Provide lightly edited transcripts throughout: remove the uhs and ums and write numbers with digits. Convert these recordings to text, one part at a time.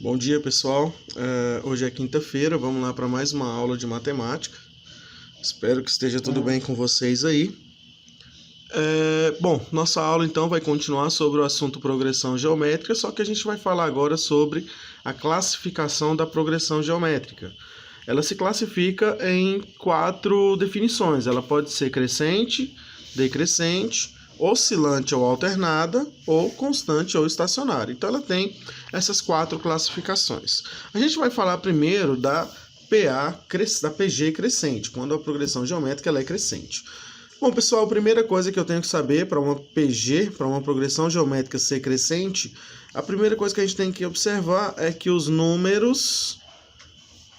Bom dia, pessoal. Hoje é quinta-feira, vamos lá para mais uma aula de matemática. Espero que esteja tudo bem com vocês aí. Bom, nossa aula então vai continuar sobre o assunto progressão geométrica, só que a gente vai falar agora sobre a classificação da progressão geométrica. Ela se classifica em 4 definições. Ela pode ser crescente, decrescente, oscilante ou alternada, ou constante ou estacionária. Então ela tem essas 4 classificações. A gente vai falar primeiro da PG crescente, quando a progressão geométrica ela é crescente. Bom, pessoal, a primeira coisa que eu tenho que saber para uma PG, para uma progressão geométrica ser crescente, a primeira coisa que a gente tem que observar é que os números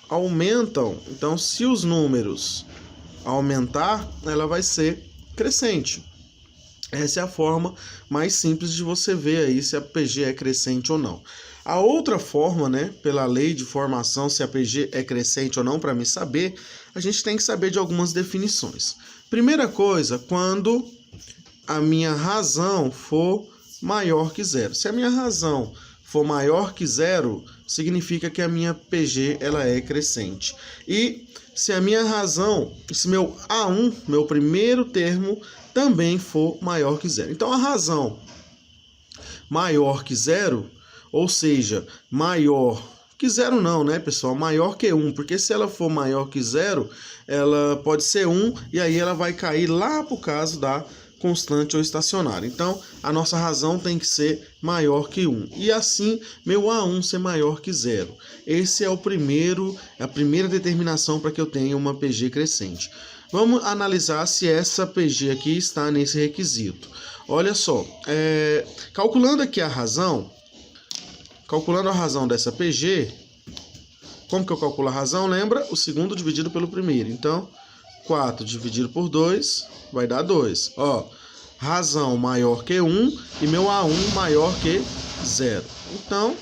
aumentam. Então, se os números aumentar, ela vai ser crescente. Essa é a forma mais simples de você ver aí se a PG é crescente ou não. A outra forma, né, pela lei de formação, se a PG é crescente ou não, para mim saber, a gente tem que saber de algumas definições. Primeira coisa, quando a minha razão for maior que zero. Se a minha razão for maior que zero, significa que a minha PG ela é crescente. E se a minha razão, se meu A1, meu primeiro termo, também for maior que zero. Então, a razão maior que zero, ou seja, maior que zero não, né, pessoal? Maior que 1, porque se ela for maior que zero, ela pode ser 1, e aí ela vai cair lá para o caso da constante ou estacionária. Então, a nossa razão tem que ser maior que 1. E assim, meu A1 ser maior que zero. Esse é a primeira determinação para que eu tenha uma PG crescente. Vamos analisar se essa PG aqui está nesse requisito. Olha só, calculando aqui a razão, calculando a razão dessa PG, como que eu calculo a razão? Lembra? O segundo dividido pelo primeiro. Então, 4 dividido por 2 vai dar 2. Ó, razão maior que 1 e meu A1 maior que 0. Então,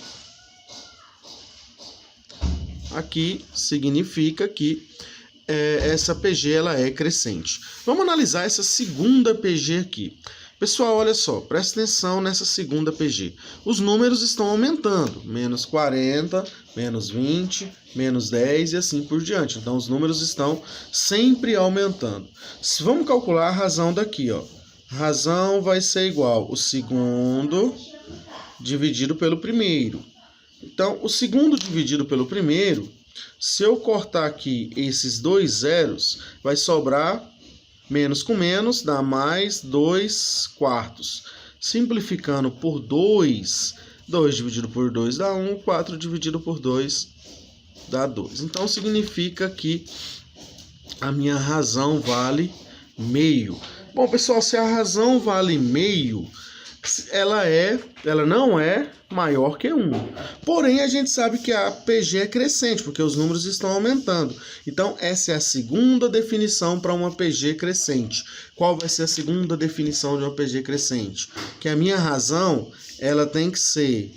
aqui significa que essa PG ela é crescente. Vamos analisar essa segunda PG aqui. Pessoal, olha só, presta atenção nessa segunda PG. Os números estão aumentando, menos 40, menos 20, menos 10 e assim por diante. Então, os números estão sempre aumentando. Vamos calcular a razão daqui, ó. Razão vai ser igual o segundo dividido pelo primeiro. Então, o segundo dividido pelo primeiro, se eu cortar aqui esses dois zeros, vai sobrar menos com menos, dá mais 2 quartos. Simplificando por 2, 2 dividido por 2 dá 1, 4 dividido por 2 dá 2. Então, significa que a minha razão vale meio. Bom, pessoal, se a razão vale meio, ela não é maior que 1. Porém, a gente sabe que a PG é crescente, porque os números estão aumentando. Então, essa é a segunda definição para uma PG crescente. Qual vai ser a segunda definição de uma PG crescente? Que a minha razão, ela tem que ser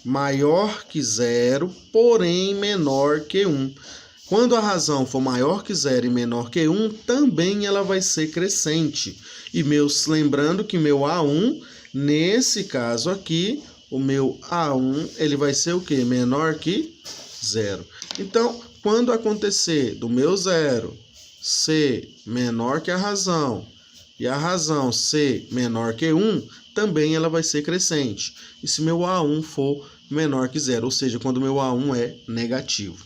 maior que 0, porém menor que 1. Quando a razão for maior que 0 e menor que 1, também ela vai ser crescente. E lembrando que meu A1, nesse caso aqui, o meu A1 ele vai ser o quê? Menor que 0. Então, quando acontecer do meu 0 ser menor que a razão e a razão ser menor que 1, também ela vai ser crescente. E se meu A1 for menor que 0, ou seja, quando o meu A1 é negativo.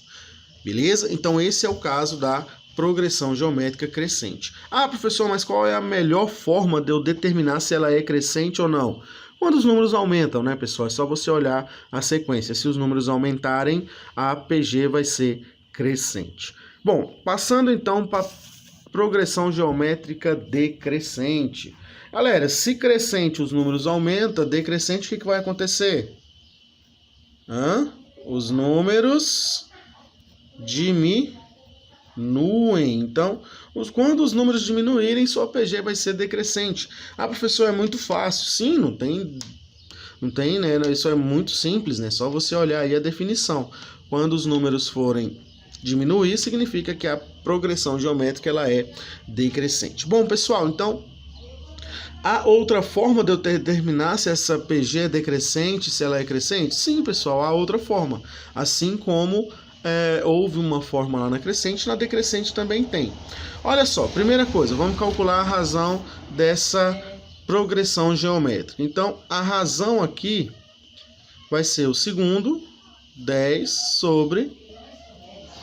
Beleza? Então, esse é o caso da progressão geométrica crescente. Ah, professor, mas qual é a melhor forma de eu determinar se ela é crescente ou não? Quando os números aumentam, né, pessoal? É só você olhar a sequência. Se os números aumentarem, a PG vai ser crescente. Bom, passando então para progressão geométrica decrescente. Galera, se crescente os números aumentam, decrescente, o que vai acontecer? Os números diminuem. Então, quando os números diminuírem, sua PG vai ser decrescente. Ah, professor, é muito fácil. Sim, não tem, né? Isso é muito simples, né? Só você olhar aí a definição. Quando os números forem diminuir, significa que a progressão geométrica ela é decrescente. Bom, pessoal, então Há outra forma de eu determinar se essa PG é decrescente, se ela é crescente? Sim, pessoal, há outra forma. Assim como houve uma forma lá na crescente, na decrescente também tem. Olha só, primeira coisa, vamos calcular a razão dessa progressão geométrica. Então, a razão aqui vai ser o segundo, 10 sobre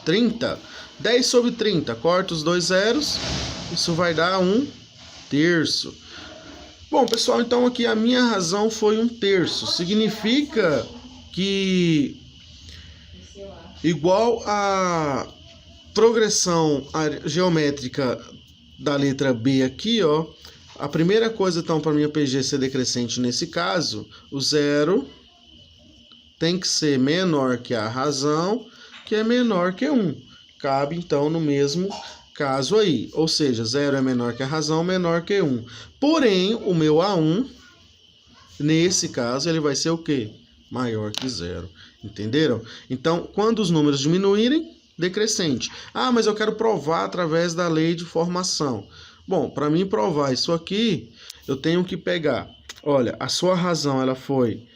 30. 10 sobre 30, corta os dois zeros, isso vai dar 1/3. Bom, pessoal, então aqui a minha razão foi 1/3. Significa que, igual a progressão geométrica da letra B aqui, ó, a primeira coisa, então, para minha PG ser decrescente nesse caso, o zero tem que ser menor que a razão, que é menor que 1. Cabe, então, no mesmo caso aí. Ou seja, 0 é menor que a razão, menor que 1. Porém, o meu A1, nesse caso, ele vai ser o quê? Maior que 0. Entenderam? Então, quando os números diminuírem, decrescente. Ah, mas eu quero provar através da lei de formação. Bom, para mim provar isso aqui, eu tenho que pegar, olha, a sua razão ela foi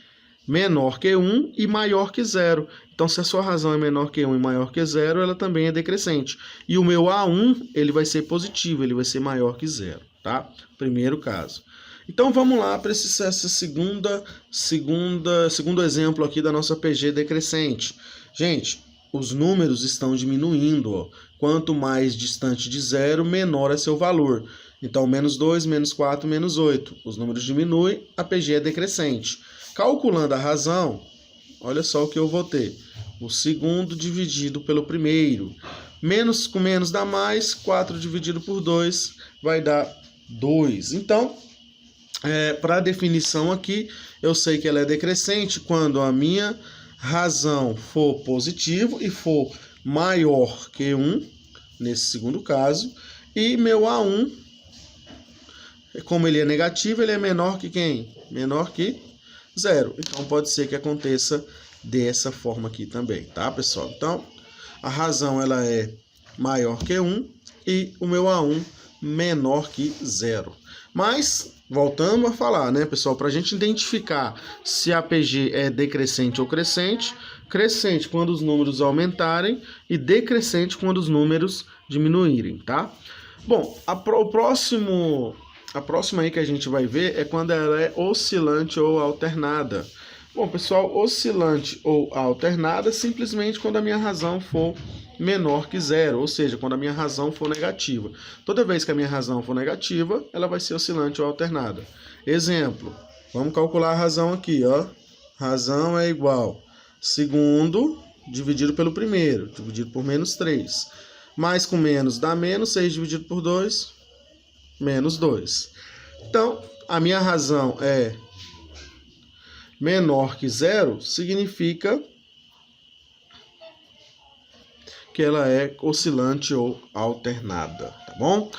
menor que 1 e maior que 0. Então, se a sua razão é menor que 1 e maior que 0, ela também é decrescente. E o meu A1, ele vai ser positivo, ele vai ser maior que 0, tá? Primeiro caso. Então, vamos lá para esse segundo exemplo aqui da nossa PG decrescente. Gente, os números estão diminuindo, ó. Quanto mais distante de 0, menor é seu valor. Então, menos 2, menos 4, menos 8. Os números diminuem, a PG é decrescente. Calculando a razão, olha só o que eu vou ter. O segundo dividido pelo primeiro. Menos com menos dá mais, 4 dividido por 2 vai dar 2. Então, para a definição aqui, eu sei que ela é decrescente quando a minha razão for positivo e for maior que 1, nesse segundo caso, e meu A1, como ele é negativo, ele é menor que quem? Menor que 0. Então, pode ser que aconteça dessa forma aqui também, tá, pessoal? Então, a razão ela é maior que 1 e o meu A1 menor que 0. Mas, voltando a falar, né, pessoal, para a gente identificar se a PG é decrescente ou crescente, crescente quando os números aumentarem e decrescente quando os números diminuírem, tá? Bom, a próxima aí que a gente vai ver é quando ela é oscilante ou alternada. Bom, pessoal, oscilante ou alternada simplesmente quando a minha razão for menor que 0, ou seja, quando a minha razão for negativa. Toda vez que a minha razão for negativa, ela vai ser oscilante ou alternada. Exemplo, vamos calcular a razão aqui, ó. Razão é igual segundo dividido pelo primeiro, dividido por menos 3. Mais com menos dá menos, 6 dividido por 2, menos 2. Então, a minha razão é menor que 0, significa que ela é oscilante ou alternada, tá bom?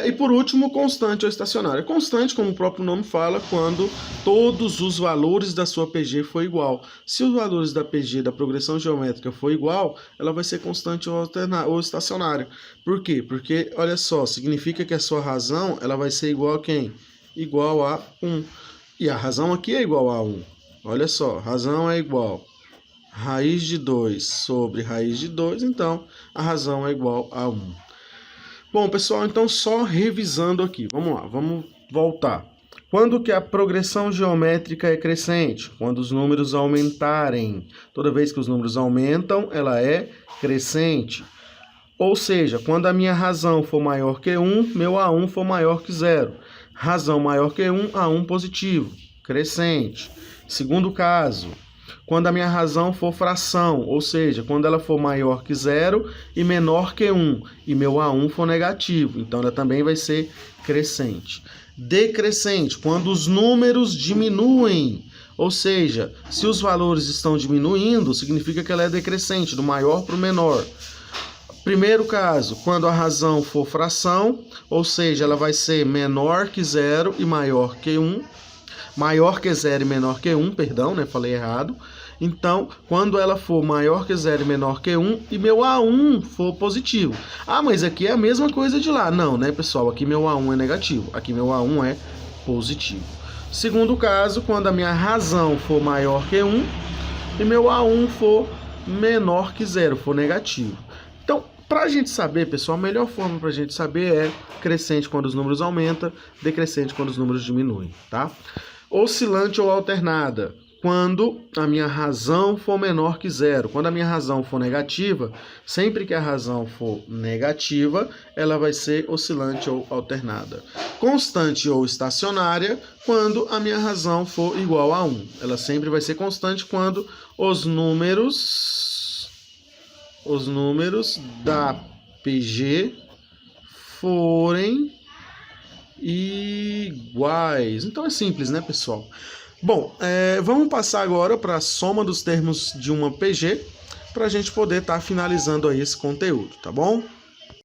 E por último, constante ou estacionária. Constante, como o próprio nome fala, quando todos os valores da sua PG for igual. Se os valores da PG, da progressão geométrica, for igual, ela vai ser constante ou estacionária. Por quê? Porque, olha só, significa que a sua razão ela vai ser igual a quem? Igual a 1. E a razão aqui é igual a 1. Olha só, razão é igual raiz de 2 sobre raiz de 2, então a razão é igual a 1. Bom, pessoal, então só revisando aqui, vamos lá, vamos voltar. Quando que a progressão geométrica é crescente? Quando os números aumentarem. Toda vez que os números aumentam, ela é crescente. Ou seja, quando a minha razão for maior que 1, meu A1 for maior que 0. Razão maior que 1, A1 positivo, crescente. Segundo caso, quando a minha razão for fração, ou seja, quando ela for maior que 0 e menor que 1, e meu A1 for negativo, então ela também vai ser crescente. Decrescente, quando os números diminuem, ou seja, se os valores estão diminuindo, significa que ela é decrescente, do maior para o menor. Primeiro caso, quando a razão for fração, ou seja, ela vai ser menor que 0 e maior que 1, maior que 0 e menor que 1, perdão, né? Falei errado. Então, quando ela for maior que 0 e menor que 1 e meu A1 for positivo. Ah, mas aqui é a mesma coisa de lá. Não, né, pessoal? Aqui meu A1 é negativo. Aqui meu A1 é positivo. Segundo caso, quando a minha razão for maior que 1 e meu A1 for menor que 0, for negativo. Então, para a gente saber, pessoal, a melhor forma para a gente saber é crescente quando os números aumentam, decrescente quando os números diminuem, tá? Oscilante ou alternada, quando a minha razão for menor que 0. Quando a minha razão for negativa, sempre que a razão for negativa, ela vai ser oscilante ou alternada. Constante ou estacionária, quando a minha razão for igual a 1. Ela sempre vai ser constante quando os números da PG forem iguais. Então é simples, né, pessoal? Bom, vamos passar agora para a soma dos termos de uma PG, para a gente poder estar finalizando aí esse conteúdo, tá bom?